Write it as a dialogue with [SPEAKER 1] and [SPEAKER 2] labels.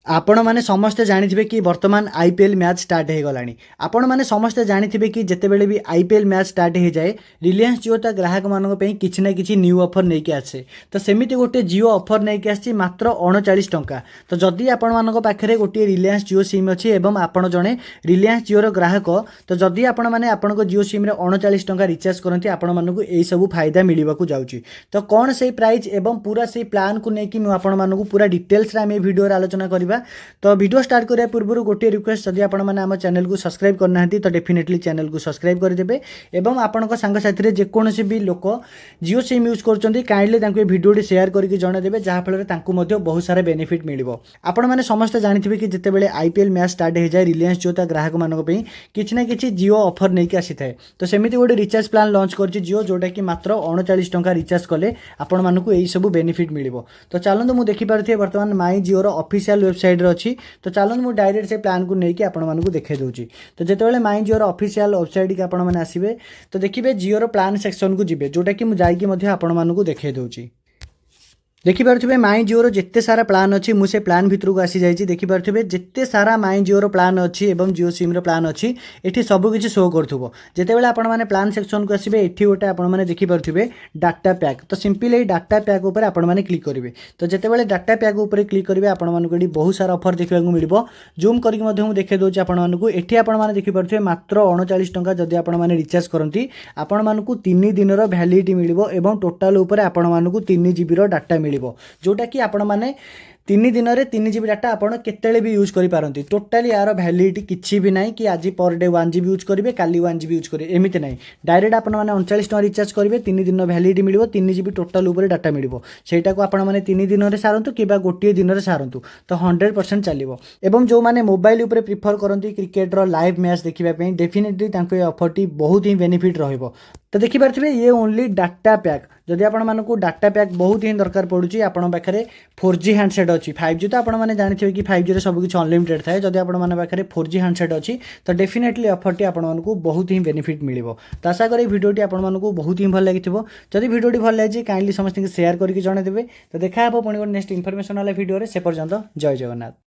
[SPEAKER 1] आपण मैंने समस्ते जानी कि वर्तमान आईपीएल मैच स्टार्ट हो गला आपण मैंने समस्ते जानी कि जितेबले भी आईपीएल मैच स्टार्ट हो जाए रिलायंस जिओ ता ग्राहक मानक किसी ना कि न्यू ऑफर नहीं कि आसे तो सेमती गोटे जिओ ऑफर नहीं कि आसी मात्र 39 टंका। तो जदि आपण मानक पाखे गोटे रिलायंस जिओ सिम अच्छी एवं आपण जड़े रिलायंस जिओर ग्राहक तो जदि आपण मैंने आपण जिओ सिम 39 टंका रिचार्ज करती आपण मानक यही सब फायदा मिलवा जाऊँगी। तो कौन से प्राइस एवं पूरा से प्लान को लेकिन आपण मानक पूरा डिटेल्स आम वीडियो आलोचना करवा। तो वीडियो स्टार्ट करने पूर्व गोटे रिक्वेस्ट जदि आपण मैंने आम चैनल को सब्सक्राइब करना तो डेफिनेटली चैनल को सब्सक्राइब करदे एवं आपण सांगसाथी जेकोसी भी लोक जिओ सिम यूज कर काइंडली वीडियो शेयर करके जनदेवे जहाँफल बहुत सारा बेनिफिट मिल। आपण मैंने समस्त जानी कि जितेबाला आईपीएल मैच स्टार्ट हो जाए रिलायंस जिओ ग्राहक मानक किसी ना कि जिओ ऑफर नहीं कि आसी थाए। तो सेमती गोटे रिचार्ज प्लान लॉन्च कर जिओ जोटा कि मात्र 39 टंका रिचार्ज कले आपण मानक यही सब बेनिफिट मिल। तो चलते मुझे देखिपे बर्तमान माई जिओर ऑफिशियल वेबसाइट अच्छी। तो चलते मुझे डायरेक्ट से प्लान को लेकिन आपको देखा दूँ। तो जितेबाला माई जिओर ऑफिशियल वेबसाइट की आपण मैंने आसवे तो देखिए जिओर प्लान सेक्शन को जी जोटा कि मुझे आपण को देखा दूँ। देखिपे माई जिओर जिते सारा प्लान अच्छी मुझे प्लान भितर को आसी जाइए। देखिपे जिते सारा माई जिओर प्लान अच्छी एवं जिओ सिम प्लान अच्छी ये सबकि शो करूँ। जितेबाला आपण मैंने प्लान सेक्शन को आसवे ये गोटे आपने देखिपे डाटा पैक। तो सिंपली डाटा पैक उपर आपण मैंने क्लिक करेंगे। तो जितेबाला डाटा पैक उपर क्लिक करेंगे आपको ये बहुत सारा ऑफर देखा मिल। जूम करके देखा दूँ आपको ये आपने देखिपे मात्र 39 टंका जदि आपने रिचार्ज करती आपण मानक 3 दिन वैलिडिटी मिल और टोटाल उपर आपण मानक 3 GB डाटा मिल जोटा कि आपण माने 3 दिन में 3 GB डाटा आपड़ केतले भी यूज करें। टोटाली यार वैलिडिटी किसी भी ना कि आज पर डे 1 GB यूज करेंगे काली 1 GB यूज करेंगे एमती ना डायरेक्ट आपने 39 टका रिचार्ज करेंगे 3 दिन वैलिडिटी मिल 3 GB टोटाल उपर डाटा मिल सेटा को आपने 3 दिन में सारतु कि गोटे दिन में सारतु तो 100% चलो। एवं जो मैंने मोबाइल उपर प्रिफर करती क्रिकेटर लाइव मैच देखापी डेफिनेटली ऑफर बहुत ही बेनिफिट रहिबो। तो देखिपे ये ओनली डाटा पैक जदि आपको डाटा पैक बहुत ही दरकार पड़ुची आपण पाखे 4G हैंडसेट अच्छी 5G तो आपने जानते कि 5G सब किसी अनलिमिटेड थाए जदि आपखे 4G हैंडसेट अच्छी तो डेफिनेटली ऑफर आपको बहुत ही बेनिफिट मिल। तो आशा करी वीडियोटी आपको बहुत ही भल लगी जदि वीडियोटी भल लगी काइंडली समस्त शेयर करके जनदेवे। तो देखा पुणी नेक्स्ट इनफॉरमेशन वाला वीडियो से पर्यंत जय जगन्नाथ।